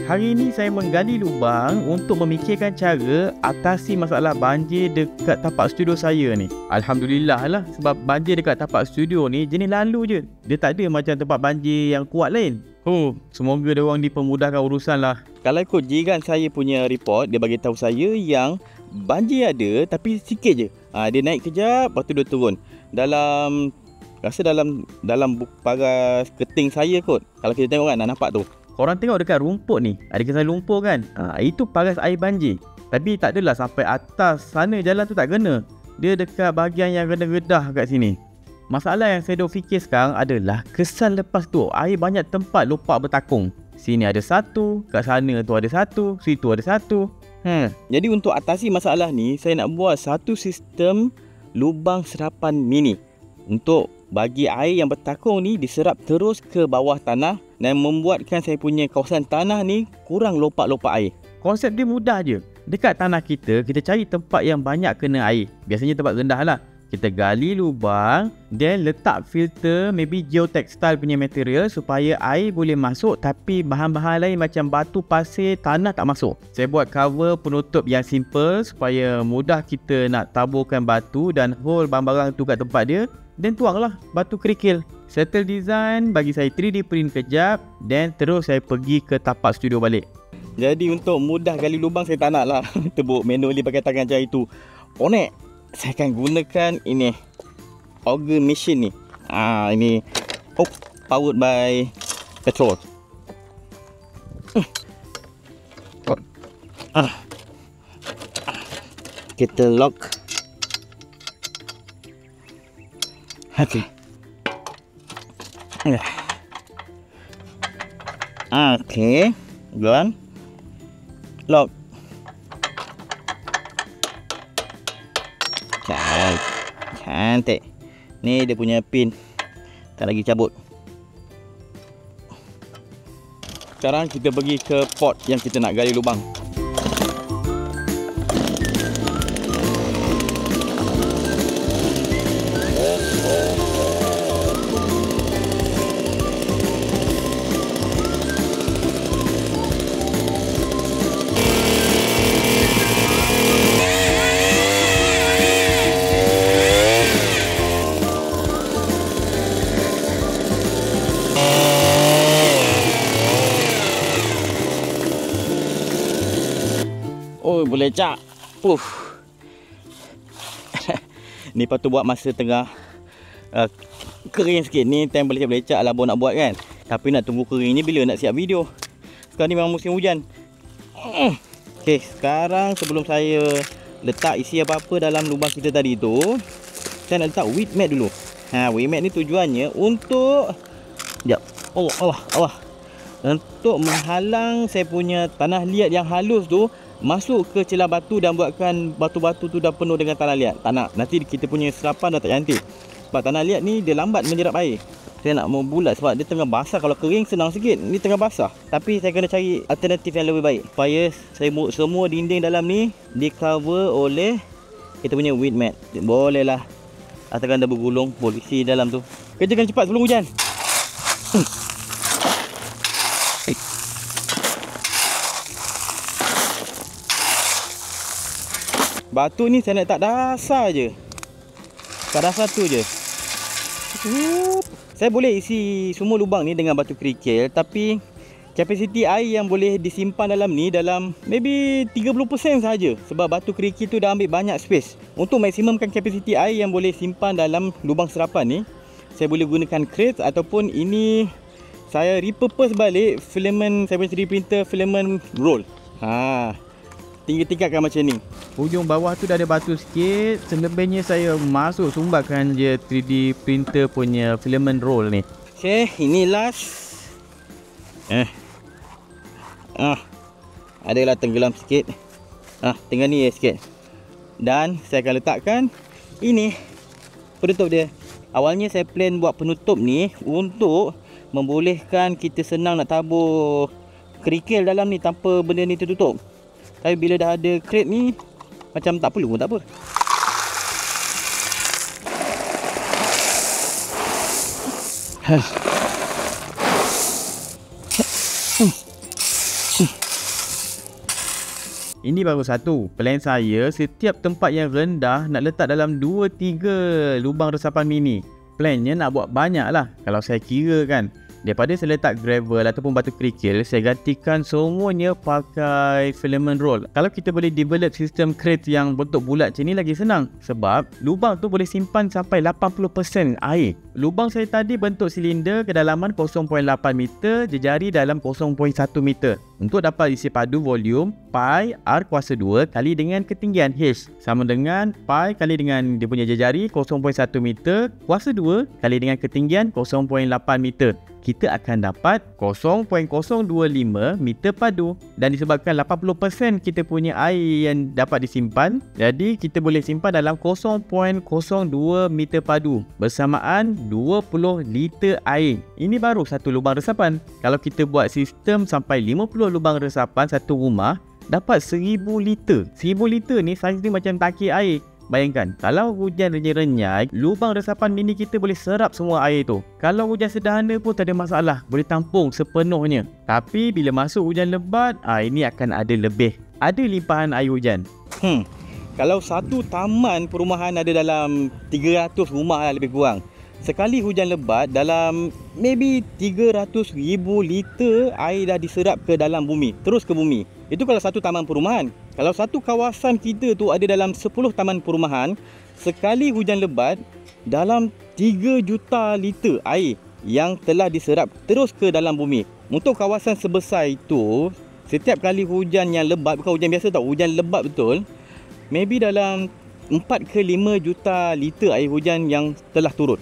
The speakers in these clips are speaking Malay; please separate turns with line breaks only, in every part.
Hari ini saya menggali lubang untuk memikirkan cara atasi masalah banjir dekat tapak studio saya ni. Alhamdulillah lah, sebab banjir dekat tapak studio ni jenis lalu je. Dia tak ada macam tempat banjir yang kuat lain. Semoga dia orang dipermudahkan urusan lah. Kalau ikut jiran saya punya report, dia bagi tahu saya yang banjir ada tapi sikit je. Dia naik kejap, lepas tu dia turun. Rasa dalam paras keting saya kot. Kalau kita tengok kan, nak nampak tu. Korang tengok dekat rumput ni, ada kesan lumpur kan? Itu paras air banjir. Tapi tak adalah sampai atas sana, jalan tu tak kena. Dia dekat bahagian yang redah-redah kat sini. Masalah yang saya dah fikir sekarang adalah kesan lepas tu air banyak tempat lopak bertakung. Sini ada satu, kat sana tu ada satu, situ ada satu. Jadi untuk atasi masalah ni, saya nak buat satu sistem lubang serapan mini untuk bagi air yang bertakung ni diserap terus ke bawah tanah dan membuatkan saya punya kawasan tanah ni kurang lopak-lopak air. Konsep dia mudah je. Dekat tanah kita cari tempat yang banyak kena air. Biasanya tempat rendah lah. Kita gali lubang, then letak filter maybe geotextile punya material supaya air boleh masuk tapi bahan-bahan lain macam batu, pasir, tanah tak masuk. Saya buat cover penutup yang simple supaya mudah kita nak taburkan batu dan hold barang-barang tu kat tempat dia. Then tuanglah batu kerikil. Settle design, bagi saya 3D print kejap, then terus saya pergi ke tapak studio balik. Jadi untuk mudah gali lubang, saya tak nak lah tebuk manually pakai tangan macam itu. Onek, saya akan gunakan ini auger machine ni. Ini powered by petrol. Kita lock. Okay. Okay, go on. Lock. Cantik. Ni dia punya pin. Tak lagi cabut. Sekarang kita pergi ke pot yang kita nak gali lubang. Boleh cak. Ni patut buat masa tengah kering sikit. Ni time boleh cak lah nak buat kan. Tapi nak tunggu kering ni bila nak siap video. Sekarang ni memang musim hujan. Okay, sekarang sebelum saya letak isi apa-apa dalam lubang kita tadi tu, saya nak letak weed mat dulu. Weed mat ni tujuannya untuk Allah untuk menghalang saya punya tanah liat yang halus tu masuk ke celah batu dan buatkan batu-batu tu dah penuh dengan tanah liat. Tak nak, nanti kita punya serapan dah tak cantik. Sebab tanah liat ni dia lambat menyerap air. Saya nak mau bulat sebab dia tengah basah. Kalau kering senang sikit, ni tengah basah. Tapi saya kena cari alternatif yang lebih baik supaya semua dinding dalam ni di cover oleh kita punya weed mat. Boleh lah. Asalkan dah bergulung, boleh isi dalam tu. Kerjakan cepat sebelum hujan. Batu ni saya nak letak dasar je. Kat dasar tu je. Saya boleh isi semua lubang ni dengan batu kerikil, tapi kapasiti air yang boleh disimpan dalam ni dalam maybe 30% saja. Sebab batu kerikil tu dah ambil banyak space. Untuk maksimumkan kapasiti air yang boleh simpan dalam lubang serapan ni, saya boleh gunakan crate ataupun ini saya repurpose balik filament, saya punya 3D printer filament roll. Tinggi-tingkatkan macam ni. Hujung bawah tu dah ada batu sikit. Selebihnya saya masuk sumbatkan je 3D printer punya filament roll ni. Okay, ini last. Adalah tenggelam sikit. Tengah ni sikit. Dan saya akan letakkan ini penutup dia. Awalnya saya plan buat penutup ni untuk membolehkan kita senang nak tabur kerikil dalam ni tanpa benda ni tertutup. Tapi bila dah ada crate ni, macam tak perlu pun tak apa. Ini baru satu. Plan saya, setiap tempat yang rendah nak letak dalam 2-3 lubang resapan mini. Plannya nak buat banyak lah. Kalau saya kira kan, daripada saya letak gravel ataupun batu kerikil, saya gantikan semuanya pakai filament roll. Kalau kita boleh develop sistem crate yang bentuk bulat macam ni lagi senang. Sebab lubang tu boleh simpan sampai 80% air. Lubang saya tadi bentuk silinder, kedalaman 0.8 meter, jejari dalam 0.1 meter. Untuk dapat isi padu volume, pi R kuasa 2 kali dengan ketinggian H sama dengan pi kali dengan dia punya jejari 0.1 meter kuasa 2 kali dengan ketinggian 0.8 meter. Kita akan dapat 0.025 meter padu, dan disebabkan 80% kita punya air yang dapat disimpan, jadi kita boleh simpan dalam 0.02 meter padu bersamaan 20 liter air. Ini baru satu lubang resapan. Kalau kita buat sistem sampai 50 lubang resapan satu rumah, dapat 1000 liter. 1000 liter ni saiz dia macam tangki air. Bayangkan, kalau hujan renyai-renyai, lubang resapan mini kita boleh serap semua air tu. Kalau hujan sederhana pun tak ada masalah, boleh tampung sepenuhnya. Tapi bila masuk hujan lebat, ini akan ada lebih. Ada limpahan air hujan. Kalau satu taman perumahan ada dalam 300 rumah lah lebih kurang. Sekali hujan lebat, dalam maybe 300,000 liter air dah diserap ke dalam bumi, terus ke bumi. Itu kalau satu taman perumahan. Kalau satu kawasan kita tu ada dalam 10 taman perumahan, sekali hujan lebat, dalam 3 juta liter air yang telah diserap terus ke dalam bumi. Untuk kawasan sebesar itu, setiap kali hujan yang lebat, bukan hujan biasa tau, hujan lebat betul, maybe dalam 4 ke 5 juta liter air hujan yang telah turun.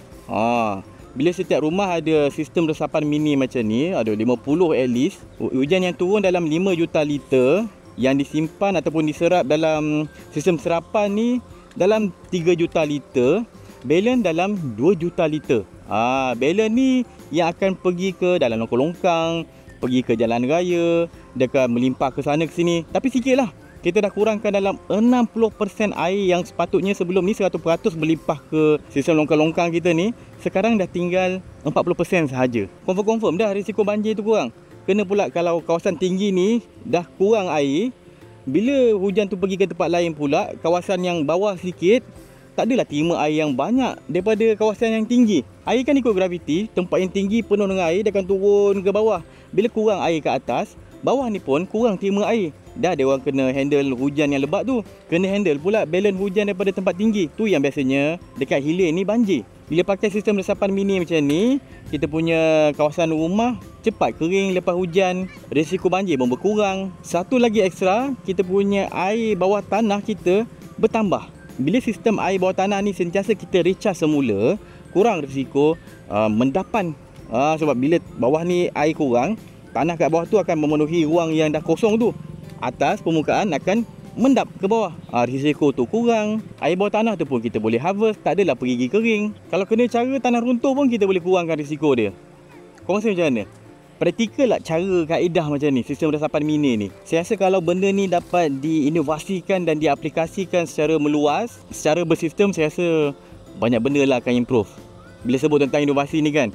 Bila setiap rumah ada sistem resapan mini macam ni, ada 50 at least, hujan yang turun dalam 5 juta liter yang disimpan ataupun diserap dalam sistem serapan ni dalam 3 juta liter, balance dalam 2 juta liter. Balance ni yang akan pergi ke dalam longkang-longkang, pergi ke jalan raya, dia akan melimpah ke sana ke sini. Tapi sikit lah, kita dah kurangkan dalam 60% air yang sepatutnya sebelum ni 100% berlimpah ke sistem longkang-longkang kita ni. Sekarang dah tinggal 40% sahaja. Confirm dah risiko banjir tu kurang. Kena pula kalau kawasan tinggi ni dah kurang air, bila hujan tu pergi ke tempat lain pula, kawasan yang bawah sikit, tak adalah terima air yang banyak daripada kawasan yang tinggi. Air kan ikut graviti, tempat yang tinggi penuh dengan air, dia akan turun ke bawah. Bila kurang air ke atas, bawah ni pun kurang terima air. Dah dia orang kena handle hujan yang lebat tu. Kena handle pula balance hujan daripada tempat tinggi. Tu yang biasanya dekat hilir ni banjir. Bila pakai sistem resapan mini macam ni, kita punya kawasan rumah cepat kering lepas hujan, risiko banjir pun berkurang. Satu lagi ekstra, kita punya air bawah tanah kita bertambah. Bila sistem air bawah tanah ni sentiasa kita recharge semula, kurang risiko mendapan. Sebab bila bawah ni air kurang, tanah kat bawah tu akan memenuhi ruang yang dah kosong tu. Atas permukaan akan mendap ke bawah. Risiko tu kurang. Air bawah tanah tu pun kita boleh harvest, tak adalah pergi kering. Kalau kena cara tanah runtuh pun kita boleh kurangkan risiko dia. Korang rasa macam mana? Praktikal lah cara kaedah macam ni, sistem resapan mini ni. Saya rasa kalau benda ni dapat diinovasikan dan diaplikasikan secara meluas, secara bersistem, saya rasa banyak benda lah akan improve. Bila sebut tentang inovasi ni kan,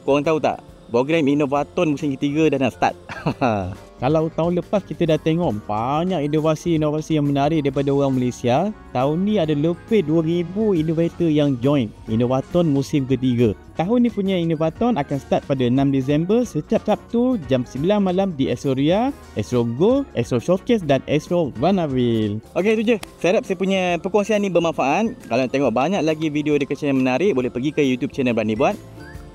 korang tahu tak, program Innovaton musim ketiga dah nak start. Kalau tahun lepas kita dah tengok banyak inovasi-inovasi yang menarik daripada orang Malaysia, tahun ni ada lebih 2000 innovator yang join Innovaton musim ketiga. Tahun ni punya Innovaton akan start pada 6 Disember setiap Sabtu jam 9 malam di Astro-Ria, Astro Go, Astro Showcase dan Astro Vanaville. Okey, itu je. Saya harap saya punya perkongsian ni bermanfaat. Kalau nak tengok banyak lagi video education yang menarik, boleh pergi ke YouTube channel Berani Buat.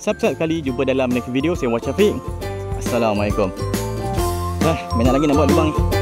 Subscribe kali, jumpa dalam next video. Saya Muhammad Syafiq. Assalamualaikum. Banyak lagi nak buat lubang ni.